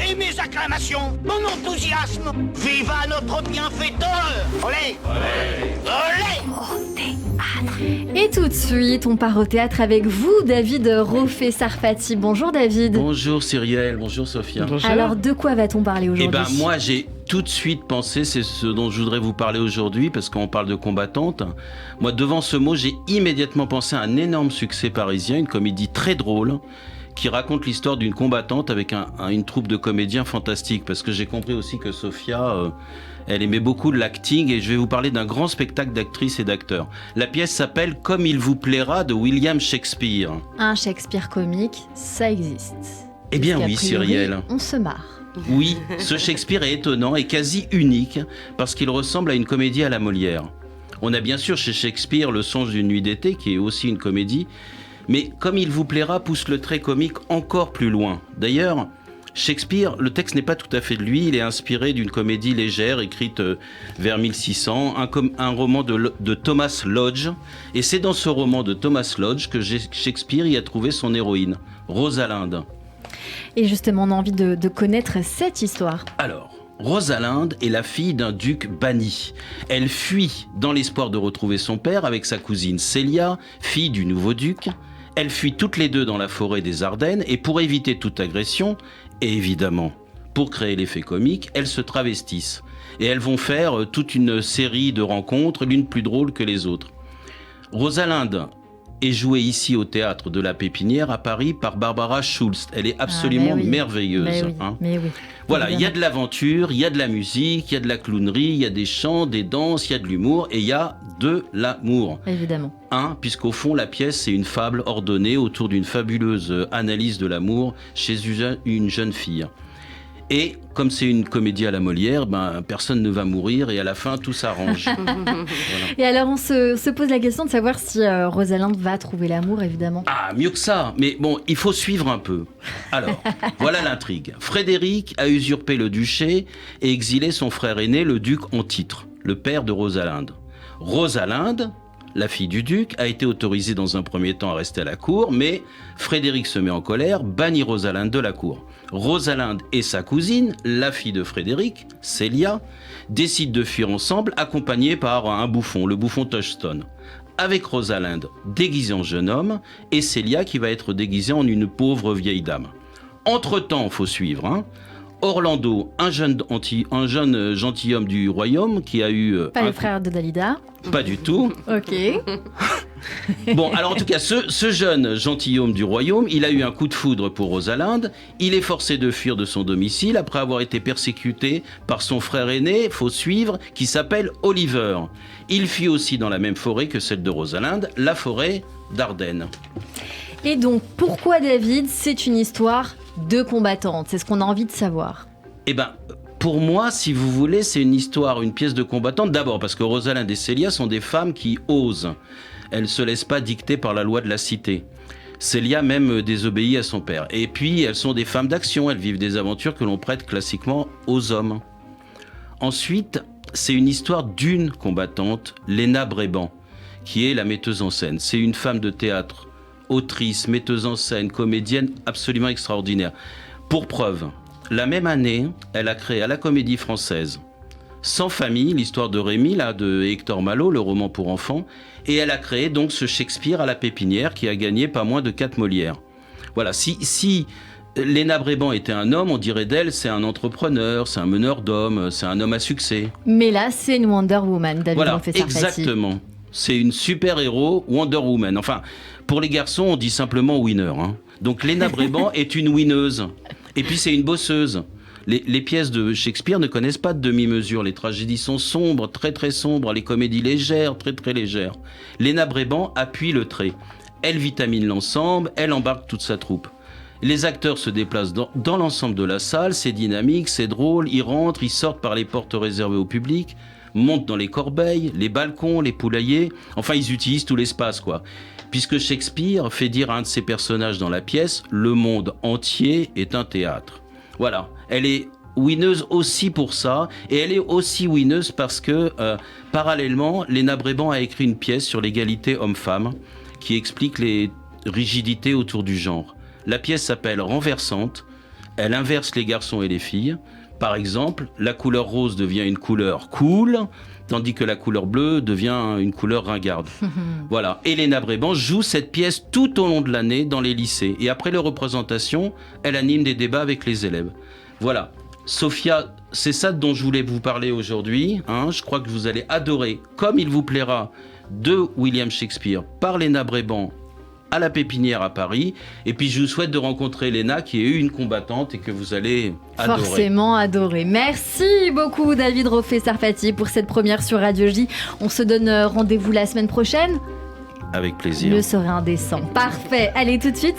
et mes acclamations, mon enthousiasme. Viva notre bienfaiteur. Olé, olé, olé. Et tout de suite, on part au théâtre avec vous, David Roffé-Sarfati. Bonjour David. Bonjour Cyrielle, bonjour Sophia. Bonjour. Alors, de quoi va-t-on parler aujourd'hui ? Moi j'ai tout de suite pensé, c'est ce dont je voudrais vous parler aujourd'hui, parce qu'on parle de combattante. Moi, devant ce mot, j'ai immédiatement pensé à un énorme succès parisien, une comédie très drôle, qui raconte l'histoire d'une combattante avec une troupe de comédiens fantastiques. Parce que j'ai compris aussi que Sophia, elle aimait beaucoup l'acting, et je vais vous parler d'un grand spectacle d'actrices et d'acteurs. La pièce s'appelle « Comme il vous plaira » de William Shakespeare. Un Shakespeare comique, ça existe. Eh bien Puisqu'a oui, priori, Cyrielle. On se marre. Oui, ce Shakespeare est étonnant et quasi unique parce qu'il ressemble à une comédie à la Molière. On a bien sûr chez Shakespeare Le Songe d'une nuit d'été qui est aussi une comédie, mais Comme il vous plaira pousse le trait comique encore plus loin. D'ailleurs, Shakespeare, le texte n'est pas tout à fait de lui, il est inspiré d'une comédie légère écrite vers 1600, un roman de Thomas Lodge, et c'est dans ce roman de Thomas Lodge que Shakespeare y a trouvé son héroïne, Rosalinde. Et justement, on a envie de connaître cette histoire. Alors, Rosalinde est la fille d'un duc banni. Elle fuit dans l'espoir de retrouver son père avec sa cousine Célia, fille du nouveau duc. Elles fuient toutes les deux dans la forêt des Ardennes et pour éviter toute agression, et évidemment, pour créer l'effet comique, elles se travestissent. Et elles vont faire toute une série de rencontres, l'une plus drôle que les autres. Rosalinde est jouée ici au théâtre de la Pépinière à Paris par Barbara Schulz. Elle est absolument merveilleuse. Mais oui. Voilà, il y a de l'aventure, il y a de la musique, il y a de la clownerie, il y a des chants, des danses, il y a de l'humour et il y a de l'amour. Évidemment. Puisqu'au fond, la pièce, c'est une fable ordonnée autour d'une fabuleuse analyse de l'amour chez une jeune fille. Et comme c'est une comédie à la Molière, personne ne va mourir et à la fin, tout s'arrange. Voilà. Et alors, on se pose la question de savoir si Rosalinde va trouver l'amour, évidemment. Ah, mieux que ça. Mais bon, il faut suivre un peu. Alors, voilà l'intrigue. Frédéric a usurpé le duché et exilé son frère aîné, le duc en titre, le père de Rosalinde. Rosalinde, la fille du duc, a été autorisée dans un premier temps à rester à la cour, mais Frédéric se met en colère, bannit Rosalinde de la cour. Rosalinde et sa cousine, la fille de Frédéric, Célia, décident de fuir ensemble, accompagnés par un bouffon, le bouffon Touchstone. Avec Rosalinde déguisée en jeune homme et Célia qui va être déguisée en une pauvre vieille dame. Entre-temps, faut suivre, Orlando, un jeune gentilhomme du royaume qui a eu... Pas le frère de Dalida. Pas du tout. Ok. Bon, alors en tout cas, ce jeune gentilhomme du royaume, il a eu un coup de foudre pour Rosalinde. Il est forcé de fuir de son domicile après avoir été persécuté par son frère aîné, faut suivre, qui s'appelle Oliver. Il fuit aussi dans la même forêt que celle de Rosalinde, la forêt d'Ardennes. Et donc, pourquoi David, c'est une histoire de combattantes? C'est ce qu'on a envie de savoir. Pour moi, si vous voulez, c'est une histoire, une pièce de combattante. D'abord parce que Rosalinde et Célia sont des femmes qui osent. Elles ne se laissent pas dicter par la loi de la cité. Célia même désobéit à son père. Et puis, elles sont des femmes d'action. Elles vivent des aventures que l'on prête classiquement aux hommes. Ensuite, c'est une histoire d'une combattante, Léna Bréban, qui est la metteuse en scène. C'est une femme de théâtre, autrice, metteuse en scène, comédienne absolument extraordinaire. Pour preuve, la même année, elle a créé à la Comédie Française Sans famille, l'histoire de Rémi, de Hector Malot, le roman pour enfants, et elle a créé donc ce Shakespeare à la Pépinière qui a gagné pas moins de 4 Molières. Voilà, si Léna Bréban était un homme, on dirait d'elle, c'est un entrepreneur, c'est un meneur d'hommes, c'est un homme à succès. Mais là, c'est une Wonder Woman, David Roffé-Sarfati. Exactement. C'est une super-héros Wonder Woman. Enfin, pour les garçons, on dit simplement winner. Donc Léna Bréban est une winneuse. Et puis c'est une bosseuse. Les pièces de Shakespeare ne connaissent pas de demi-mesure. Les tragédies sont sombres, très très sombres. Les comédies légères, très très légères. Léna Bréban appuie le trait. Elle vitamine l'ensemble, elle embarque toute sa troupe. Les acteurs se déplacent dans l'ensemble de la salle, c'est dynamique, c'est drôle, ils rentrent, ils sortent par les portes réservées au public, montent dans les corbeilles, les balcons, les poulaillers, enfin ils utilisent tout l'espace quoi. Puisque Shakespeare fait dire à un de ses personnages dans la pièce « Le monde entier est un théâtre ». Voilà, elle est winneuse aussi pour ça, et elle est aussi winneuse parce que, parallèlement, Léna Bréban a écrit une pièce sur l'égalité homme-femme qui explique les rigidités autour du genre. La pièce s'appelle « Renversante ». elle inverse les garçons et les filles. Par exemple, la couleur rose devient une couleur cool, tandis que la couleur bleue devient une couleur ringarde. Voilà. Elena Bréban joue cette pièce tout au long de l'année dans les lycées. Et après les représentations, elle anime des débats avec les élèves. Voilà. Sophia, c'est ça dont je voulais vous parler aujourd'hui. Je crois que vous allez adorer, comme il vous plaira, de William Shakespeare par Léna Bréban à la Pépinière à Paris. Et puis je vous souhaite de rencontrer Léna, qui est une combattante et que vous allez adorer. Forcément adorer. Merci beaucoup David Roffé-Sarfati pour cette première sur Radio J. On se donne rendez-vous la semaine prochaine. Avec plaisir. Le serait indécent. Parfait. Allez, tout de suite,